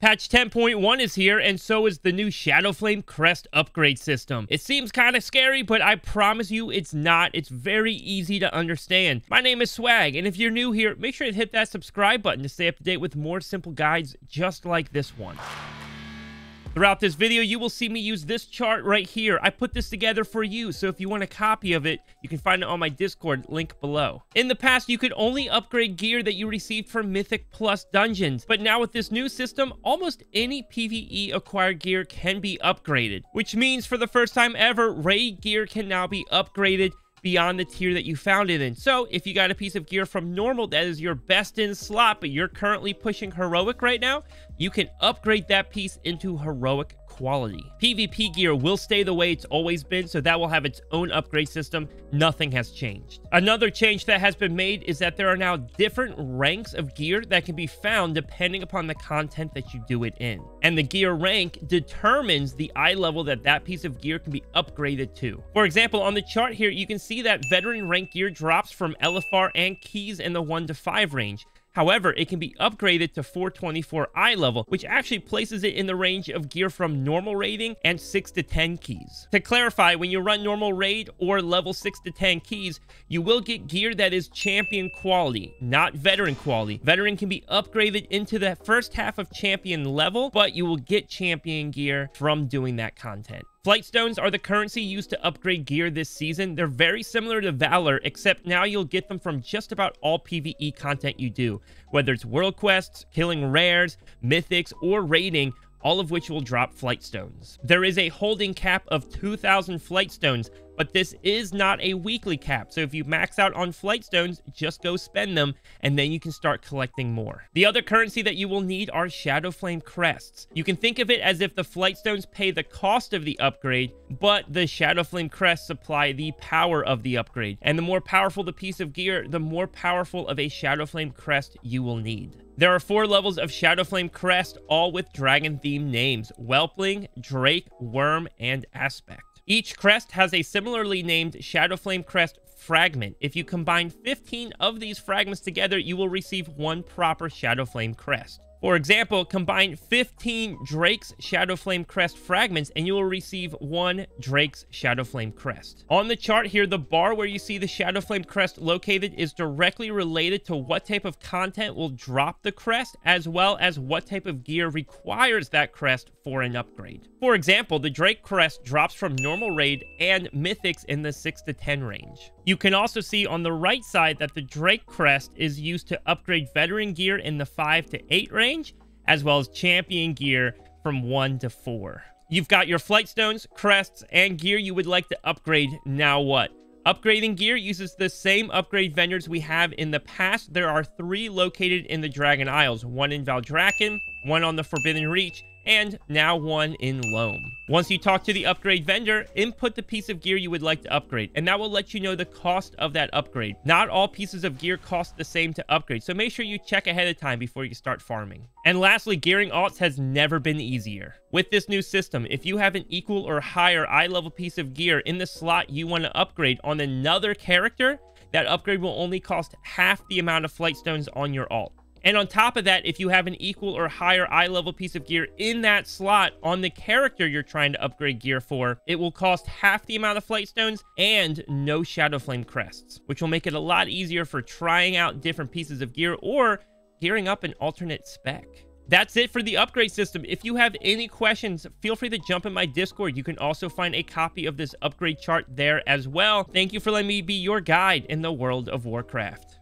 Patch 10.1 is here, and so is the new Shadowflame Crest upgrade system. It seems kind of scary, but I promise you it's not. It's very easy to understand. My name is Swag, and if you're new here, make sure to hit that subscribe button to stay up to date with more simple guides just like this one. Throughout this video, you will see me use this chart right here. I put this together for you, so if you want a copy of it, you can find it on my Discord, link below. In the past, you could only upgrade gear that you received from Mythic Plus dungeons, but now with this new system, almost any PvE acquired gear can be upgraded, which means for the first time ever, raid gear can now be upgraded beyond the tier that you found it in. So if you got a piece of gear from normal that is your best in slot, but you're currently pushing heroic right now, you can upgrade that piece into heroic quality. PvP gear will stay the way it's always been, so that will have its own upgrade system. Nothing has changed. Another change that has been made is that there are now different ranks of gear that can be found depending upon the content that you do it in. And the gear rank determines the eye level that that piece of gear can be upgraded to. For example, on the chart here, you can see that veteran rank gear drops from LFR and keys in the 1 to 5 range. However, it can be upgraded to 424 eye level, which actually places it in the range of gear from normal raiding and 6 to 10 keys. To clarify, when you run normal raid or level 6 to 10 keys, you will get gear that is champion quality, not veteran quality. Veteran can be upgraded into the first half of champion level, but you will get champion gear from doing that content. Flightstones are the currency used to upgrade gear this season. They're very similar to Valor, except now you'll get them from just about all PvE content you do, whether it's world quests, killing rares, mythics, or raiding, all of which will drop flightstones. There is a holding cap of 2,000 flightstones, but this is not a weekly cap, so if you max out on flightstones, just go spend them, and then you can start collecting more. The other currency that you will need are Shadowflame Crests. You can think of it as if the flightstones pay the cost of the upgrade, but the Shadowflame Crests supply the power of the upgrade. And the more powerful the piece of gear, the more powerful of a Shadowflame Crest you will need. There are 4 levels of Shadowflame Crest, all with dragon-themed names: Whelpling, Drake, Wyrm, and Aspect. Each crest has a similarly named Shadowflame Crest fragment. If you combine 15 of these fragments together, you will receive one proper Shadowflame Crest. For example, combine 15 Drake's Shadowflame Crest fragments and you will receive one Drake's Shadowflame Crest. On the chart here, the bar where you see the Shadowflame Crest located is directly related to what type of content will drop the crest, as well as what type of gear requires that crest for an upgrade. For example, the Drake Crest drops from normal raid and mythics in the 6 to 10 range. You can also see on the right side that the Drake Crest is used to upgrade veteran gear in the 5 to 8 range, as well as champion gear from 1 to 4. You've got your flightstones, crests, and gear you would like to upgrade. Now what? Upgrading gear uses the same upgrade vendors we have in the past. There are 3 located in the Dragon Isles, 1 in Valdrakken, 1 on the Forbidden Reach, and now 1 in Loam. Once you talk to the upgrade vendor, input the piece of gear you would like to upgrade, and that will let you know the cost of that upgrade. Not all pieces of gear cost the same to upgrade, so make sure you check ahead of time before you start farming. And lastly, gearing alts has never been easier. With this new system, if you have an equal or higher eye level piece of gear in the slot you want to upgrade on another character, that upgrade will only cost half the amount of flightstones on your alt. And on top of that, if you have an equal or higher eye level piece of gear in that slot on the character you're trying to upgrade gear for, it will cost half the amount of flightstones and no Shadowflame Crests, which will make it a lot easier for trying out different pieces of gear or gearing up an alternate spec. That's it for the upgrade system. If you have any questions, feel free to jump in my Discord. You can also find a copy of this upgrade chart there as well. Thank you for letting me be your guide in the world of Warcraft.